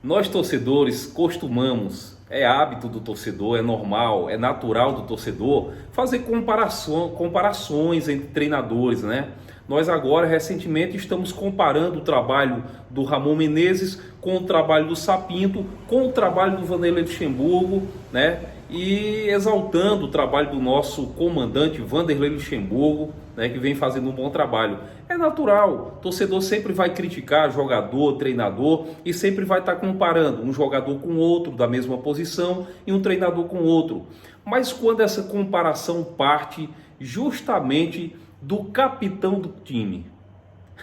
Nós torcedores costumamos, é hábito do torcedor, é normal, é natural do torcedor fazer comparações entre treinadores, né? Nós agora recentemente estamos comparando o trabalho do Ramon Menezes com o trabalho do Sapinto, com o trabalho do Vanderlei Luxemburgo, né? E exaltando o trabalho do nosso comandante Vanderlei Luxemburgo, né, que vem fazendo um bom trabalho. É natural, o torcedor sempre vai criticar jogador, treinador e sempre vai estar comparando um jogador com outro da mesma posição e um treinador com outro. Mas quando essa comparação parte justamente do capitão do time,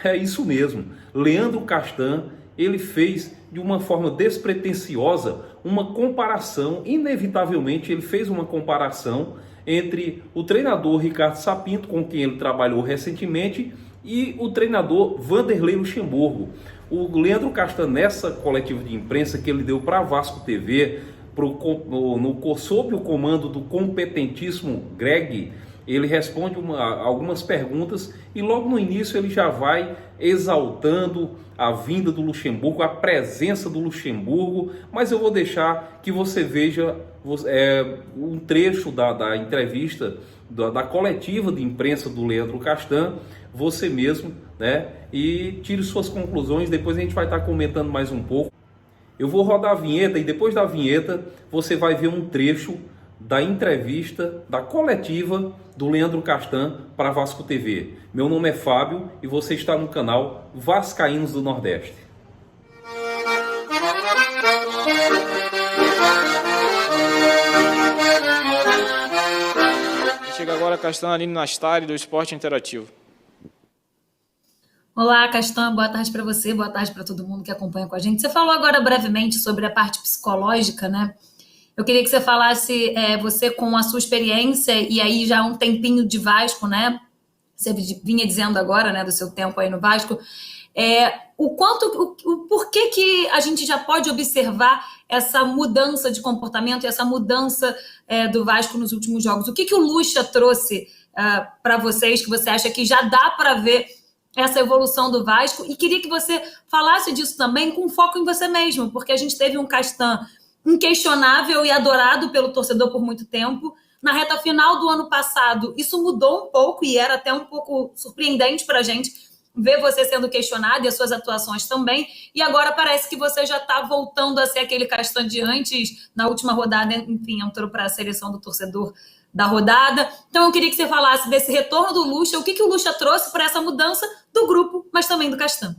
é isso mesmo, Leandro Castan, ele fez de uma forma despretensiosa uma comparação, inevitavelmente ele fez uma comparação entre o treinador Ricardo Sapinto, com quem ele trabalhou recentemente, e o treinador Vanderlei Luxemburgo. O Leandro Castan, nessa coletiva de imprensa que ele deu para a Vasco TV, sob o comando do competentíssimo Greg, ele responde algumas perguntas e logo no início ele já vai exaltando a vinda do Luxemburgo, a presença do Luxemburgo, mas eu vou deixar que você veja um trecho da entrevista, da coletiva de imprensa do Leandro Castan, você mesmo, né? E tire suas conclusões, depois a gente vai estar comentando mais um pouco. Eu vou rodar a vinheta e depois da vinheta você vai ver um trecho da entrevista, da coletiva do Leandro Castan para a Vasco TV. Meu nome é Fábio e você está no canal Vascaínos do Nordeste. Chega agora Castan, Aline Nastari, do Esporte Interativo. Olá, Castan, boa tarde para você, boa tarde para todo mundo que acompanha com a gente. Você falou agora brevemente sobre a parte psicológica, né? Eu queria que você falasse, você com a sua experiência, e aí já um tempinho de Vasco, né? Você vinha dizendo agora, né, do seu tempo aí no Vasco, o porquê que a gente já pode observar essa mudança de comportamento e essa mudança do Vasco nos últimos jogos. O que o Lucha trouxe para vocês, que você acha que já dá para ver essa evolução do Vasco? E queria que você falasse disso também com foco em você mesmo, porque a gente teve um Castan inquestionável e adorado pelo torcedor por muito tempo. Na reta final do ano passado, isso mudou um pouco e era até um pouco surpreendente para a gente ver você sendo questionado e as suas atuações também. E agora parece que você já está voltando a ser aquele Castan de antes. Na última rodada, enfim, entrou para a seleção do torcedor da rodada. Então eu queria que você falasse desse retorno do Lucha, o que o Lucha trouxe para essa mudança do grupo, mas também do Castan.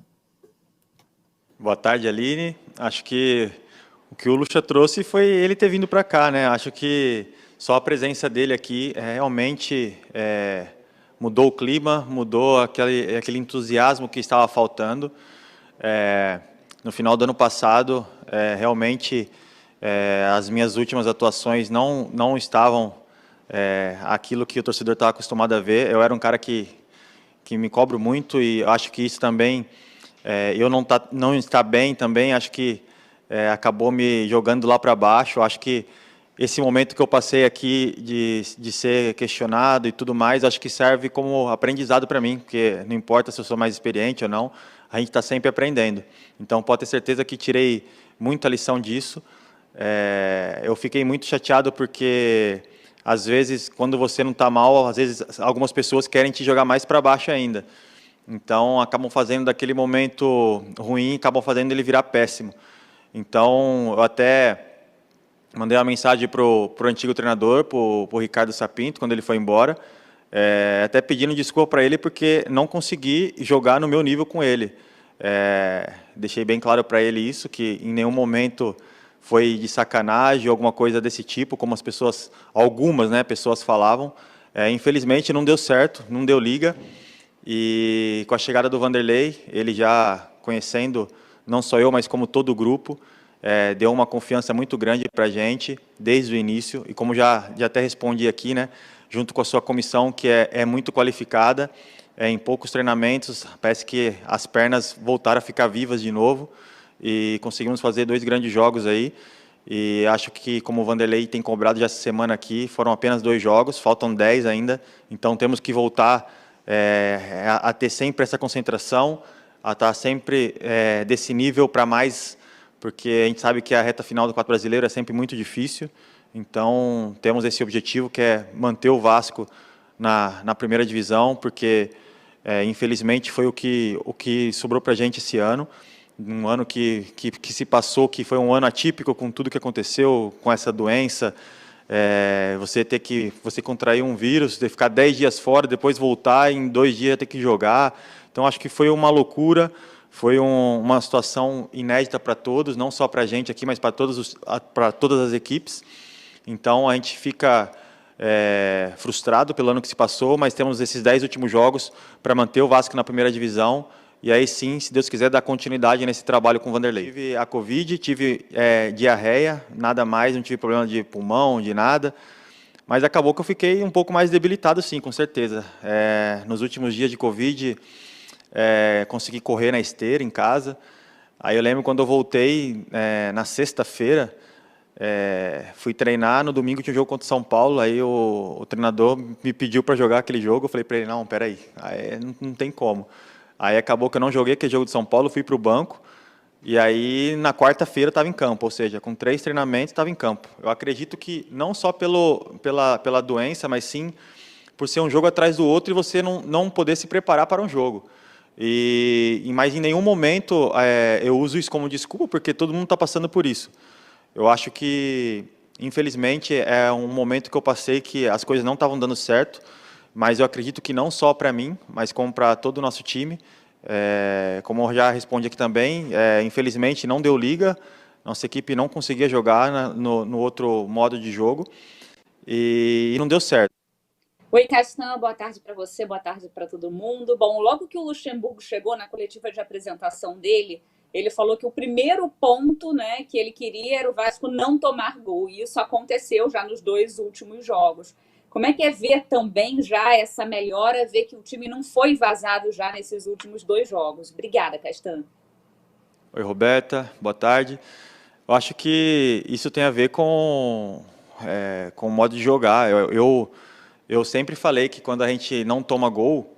Boa tarde, Aline. Acho que o que o Lucha trouxe foi ele ter vindo para cá, né? Acho que só a presença dele aqui realmente mudou o clima, mudou aquele entusiasmo que estava faltando. No final do ano passado, realmente as minhas últimas atuações não estavam aquilo que o torcedor estava acostumado a ver. Eu era um cara que me cobro muito e acho que isso também, eu não estar bem também, acho que acabou me jogando lá para baixo. Acho que esse momento que eu passei aqui de ser questionado e tudo mais, acho que serve como aprendizado para mim, porque não importa se eu sou mais experiente ou não, a gente está sempre aprendendo. Então, pode ter certeza que tirei muita lição disso. Eu fiquei muito chateado porque, às vezes, quando você não está mal, às vezes algumas pessoas querem te jogar mais para baixo ainda. Então, acabam fazendo daquele momento ruim, acabam fazendo ele virar péssimo. Então, eu até mandei uma mensagem para o antigo treinador, para o Ricardo Sapinto, quando ele foi embora, até pedindo desculpa para ele, porque não consegui jogar no meu nível com ele. Deixei bem claro para ele isso, que em nenhum momento foi de sacanagem ou alguma coisa desse tipo, como algumas pessoas falavam. Infelizmente não deu certo, não deu liga, e com a chegada do Vanderlei, ele já conhecendo não só eu, mas como todo o grupo, deu uma confiança muito grande para a gente, desde o início, e como já até respondi aqui, né, junto com a sua comissão, que é muito qualificada, em poucos treinamentos, parece que as pernas voltaram a ficar vivas de novo, e conseguimos fazer 2 grandes jogos aí, e acho que, como o Vanderlei tem cobrado já essa semana aqui, foram apenas 2 jogos, faltam 10 ainda, então temos que voltar a ter sempre essa concentração, a estar sempre desse nível para mais porque a gente sabe que a reta final do Campeonato Brasileiro é sempre muito difícil. Então, temos esse objetivo, que é manter o Vasco na primeira divisão, porque, infelizmente, foi o que sobrou para a gente esse ano. Um ano que se passou, que foi um ano atípico com tudo que aconteceu, com essa doença. Você contrair um vírus, ter que ficar 10 dias fora, depois voltar, e em 2 dias ter que jogar. Então, acho que foi uma loucura, foi uma situação inédita para todos, não só para a gente aqui, mas para todas as equipes. Então, a gente fica frustrado pelo ano que se passou, mas temos esses 10 últimos jogos para manter o Vasco na primeira divisão, e aí sim, se Deus quiser, dar continuidade nesse trabalho com o Vanderlei. Tive a Covid, tive diarreia, nada mais, não tive problema de pulmão, de nada, mas acabou que eu fiquei um pouco mais debilitado, sim, com certeza. Nos últimos dias de Covid, consegui correr na esteira em casa. Aí eu lembro quando eu voltei na sexta-feira, fui treinar, no domingo tinha um jogo contra o São Paulo, aí o treinador me pediu para jogar aquele jogo, eu falei para ele, não, peraí, não tem como. Aí acabou que eu não joguei aquele jogo de São Paulo, fui para o banco, e aí na quarta-feira estava em campo, ou seja, com 3 treinamentos estava em campo. Eu acredito que não só pela doença, mas sim por ser um jogo atrás do outro e você não poder se preparar para um jogo. Mas em nenhum momento eu uso isso como desculpa, porque todo mundo está passando por isso. Eu acho que, infelizmente, é um momento que eu passei que as coisas não estavam dando certo, mas eu acredito que não só para mim, mas como para todo o nosso time. Como eu já respondi aqui também, infelizmente não deu liga, nossa equipe não conseguia jogar no outro modo de jogo e não deu certo. Oi, Castan, boa tarde para você, boa tarde para todo mundo. Bom, logo que o Luxemburgo chegou na coletiva de apresentação dele, ele falou que o primeiro ponto, né, que ele queria era o Vasco não tomar gol, e isso aconteceu já nos 2 últimos jogos. Como é que é ver também já essa melhora, ver que o time não foi vazado já nesses últimos 2 jogos? Obrigada, Castan. Oi, Roberta, boa tarde. Eu acho que isso tem a ver com o modo de jogar. Eu sempre falei que quando a gente não toma gol,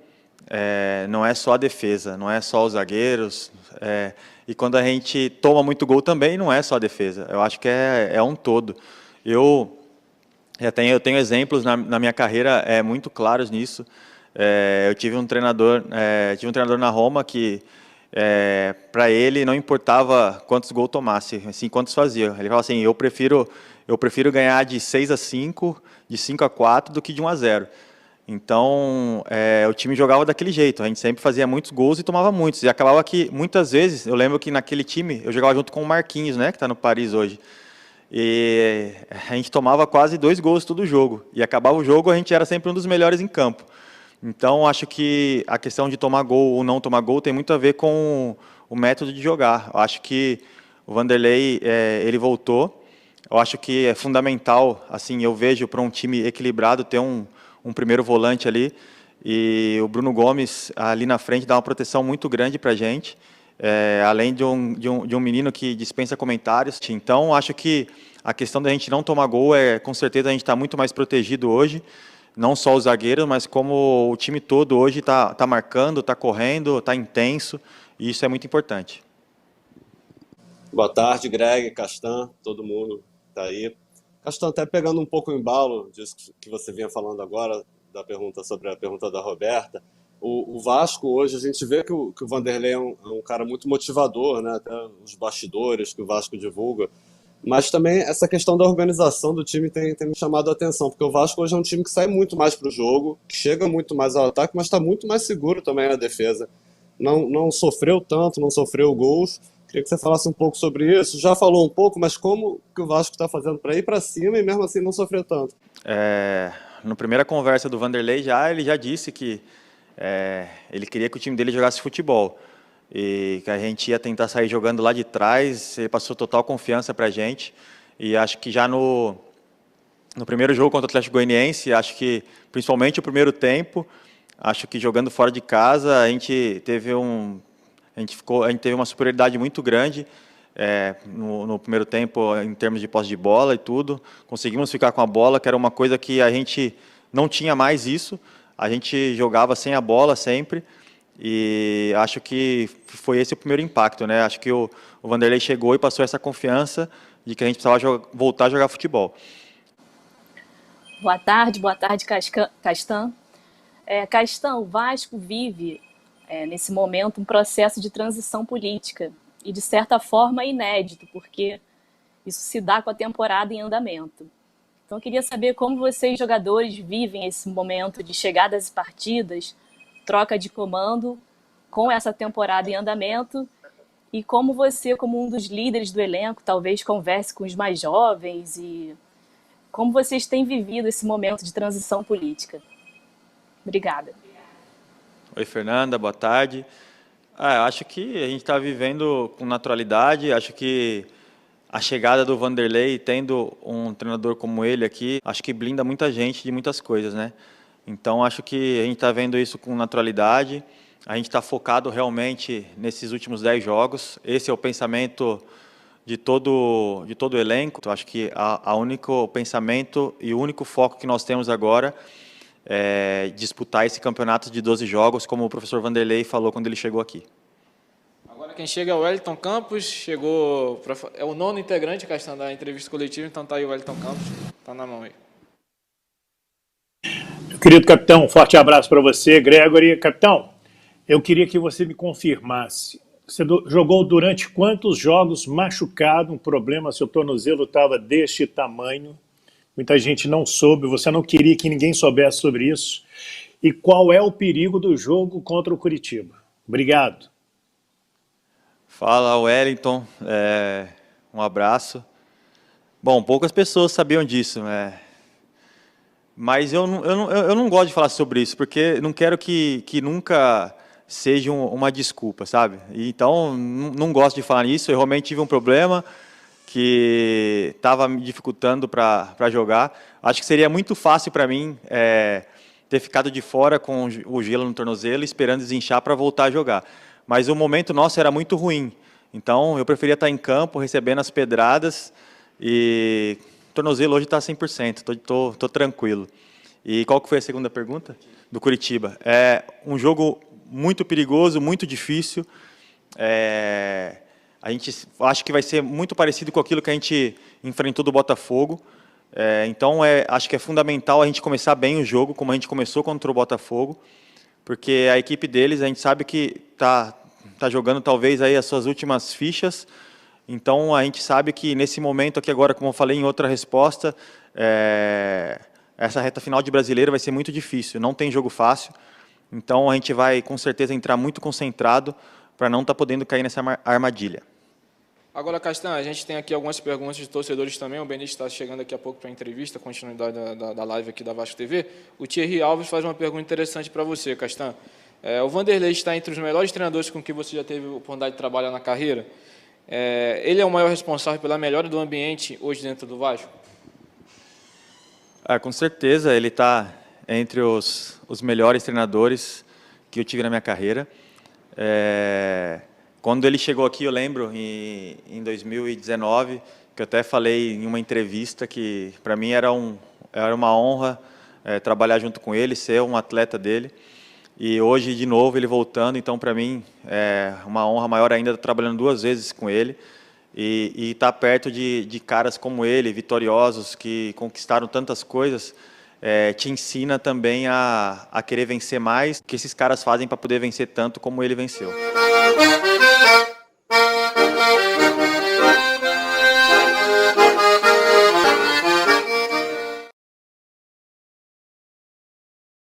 não é só a defesa, não é só os zagueiros, e quando a gente toma muito gol também não é só a defesa. Eu acho que é um todo. Eu tenho exemplos na minha carreira muito claros nisso. Eu tive um treinador na Roma que, para ele, não importava quantos gols tomasse, assim, quantos fazia. Ele falava assim, eu prefiro ganhar de 6-5, de 5-4, do que de 1-0. Então, o time jogava daquele jeito, a gente sempre fazia muitos gols e tomava muitos. E acabava que, muitas vezes, eu lembro que naquele time, eu jogava junto com o Marquinhos, né, que está no Paris hoje. E a gente tomava quase 2 gols todo jogo. E acabava o jogo, a gente era sempre um dos melhores em campo. Então, acho que a questão de tomar gol ou não tomar gol tem muito a ver com o método de jogar. Eu acho que o Vanderlei, ele voltou. Eu acho que é fundamental, assim, eu vejo para um time equilibrado ter um primeiro volante ali. E o Bruno Gomes, ali na frente, dá uma proteção muito grande para a gente. Além de um menino que dispensa comentários. Então, acho que a questão da gente não tomar gol com certeza, a gente está muito mais protegido hoje, não só os zagueiros, mas como o time todo hoje está marcando, está correndo, está intenso, e isso é muito importante. Boa tarde, Greg, Castan, todo mundo está aí. Castan, até pegando um pouco o embalo disso que você vinha falando agora, sobre a pergunta da Roberta, o Vasco hoje, a gente vê que o Vanderlei é um cara muito motivador, né? Até os bastidores que o Vasco divulga, mas também essa questão da organização do time tem me chamado a atenção, porque o Vasco hoje é um time que sai muito mais para o jogo, que chega muito mais ao ataque, mas está muito mais seguro também na defesa. Não sofreu tanto, não sofreu gols. Queria que você falasse um pouco sobre isso. Já falou um pouco, mas como que o Vasco está fazendo para ir para cima e mesmo assim não sofrer tanto? Na primeira conversa do Vanderlei, ele já disse que ele queria que o time dele jogasse futebol e que a gente ia tentar sair jogando lá de trás. Ele passou total confiança para a gente, e acho que já no primeiro jogo contra o Atlético Goianiense, acho que principalmente o primeiro tempo, acho que jogando fora de casa a gente teve uma superioridade muito grande no primeiro tempo, em termos de posse de bola e tudo. Conseguimos ficar com a bola, que era uma coisa que a gente não tinha mais isso. A gente jogava sem a bola sempre, E acho que foi esse o primeiro impacto, né? Acho que o Vanderlei chegou e passou essa confiança de que a gente precisava voltar a jogar futebol. Boa tarde, Castan. Castan, o Vasco vive, nesse momento, um processo de transição política e, de certa forma, inédito, porque isso se dá com a temporada em andamento. Então, eu queria saber como vocês, jogadores, vivem esse momento de chegadas e partidas, troca de comando com essa temporada em andamento e como você, como um dos líderes do elenco, talvez converse com os mais jovens e como vocês têm vivido esse momento de transição política. Obrigada. Oi, Fernanda, boa tarde. Acho que a gente está vivendo com naturalidade, acho que a chegada do Vanderlei, tendo um treinador como ele aqui, acho que blinda muita gente de muitas coisas, né? Então, acho que a gente está vendo isso com naturalidade, a gente está focado realmente nesses últimos 10 jogos, esse é o pensamento de todo o elenco. Então, acho que o único pensamento e o único foco que nós temos agora é disputar esse campeonato de 12 jogos, como o professor Vanderlei falou quando ele chegou aqui. Agora quem chega é o Wellington Campos, é o 9º integrante, Castan, da entrevista coletiva, então está aí o Wellington Campos, está na mão aí. Meu querido capitão, um forte abraço para você, Gregory. Capitão, eu queria que você me confirmasse, você jogou durante quantos jogos machucado, um problema, seu tornozelo estava deste tamanho, muita gente não soube, você não queria que ninguém soubesse sobre isso, e qual é o perigo do jogo contra o Curitiba? Obrigado. Fala, Wellington, um abraço. Bom, poucas pessoas sabiam disso, mas eu não gosto de falar sobre isso, porque não quero que nunca seja uma desculpa, sabe? Então, não gosto de falar nisso, eu realmente tive um problema que estava me dificultando para jogar. Acho que seria muito fácil para mim ter ficado de fora com o gelo no tornozelo, esperando desinchar para voltar a jogar. Mas o momento nosso era muito ruim, então eu preferia estar em campo, recebendo as pedradas, e o tornozelo hoje está 100%, estou tranquilo. E qual que foi a segunda pergunta? Do Curitiba. É um jogo muito perigoso, muito difícil, a gente acha que vai ser muito parecido com aquilo que a gente enfrentou do Botafogo, então acho que é fundamental a gente começar bem o jogo, como a gente começou contra o Botafogo, porque a equipe deles, a gente sabe que tá jogando talvez aí as suas últimas fichas, então a gente sabe que nesse momento aqui agora, como eu falei em outra resposta, essa reta final de Brasileiro vai ser muito difícil, não tem jogo fácil, então a gente vai com certeza entrar muito concentrado para não estar podendo cair nessa armadilha. Agora, Castan, a gente tem aqui algumas perguntas de torcedores também. O Benítez está chegando daqui a pouco para a entrevista, continuidade da live aqui da Vasco TV. O Thierry Alves faz uma pergunta interessante para você, Castan. O Vanderlei está entre os melhores treinadores com que você já teve a oportunidade de trabalhar na carreira. Ele é o maior responsável pela melhora do ambiente hoje dentro do Vasco? Com certeza, ele está entre os melhores treinadores que eu tive na minha carreira. Quando ele chegou aqui, eu lembro, em 2019, que eu até falei em uma entrevista que, para mim, era uma honra trabalhar junto com ele, ser um atleta dele. E hoje, de novo, ele voltando, então, para mim, é uma honra maior ainda estar trabalhando 2 vezes com ele e estar perto de caras como ele, vitoriosos, que conquistaram tantas coisas, te ensina também a querer vencer mais, que esses caras fazem para poder vencer tanto como ele venceu.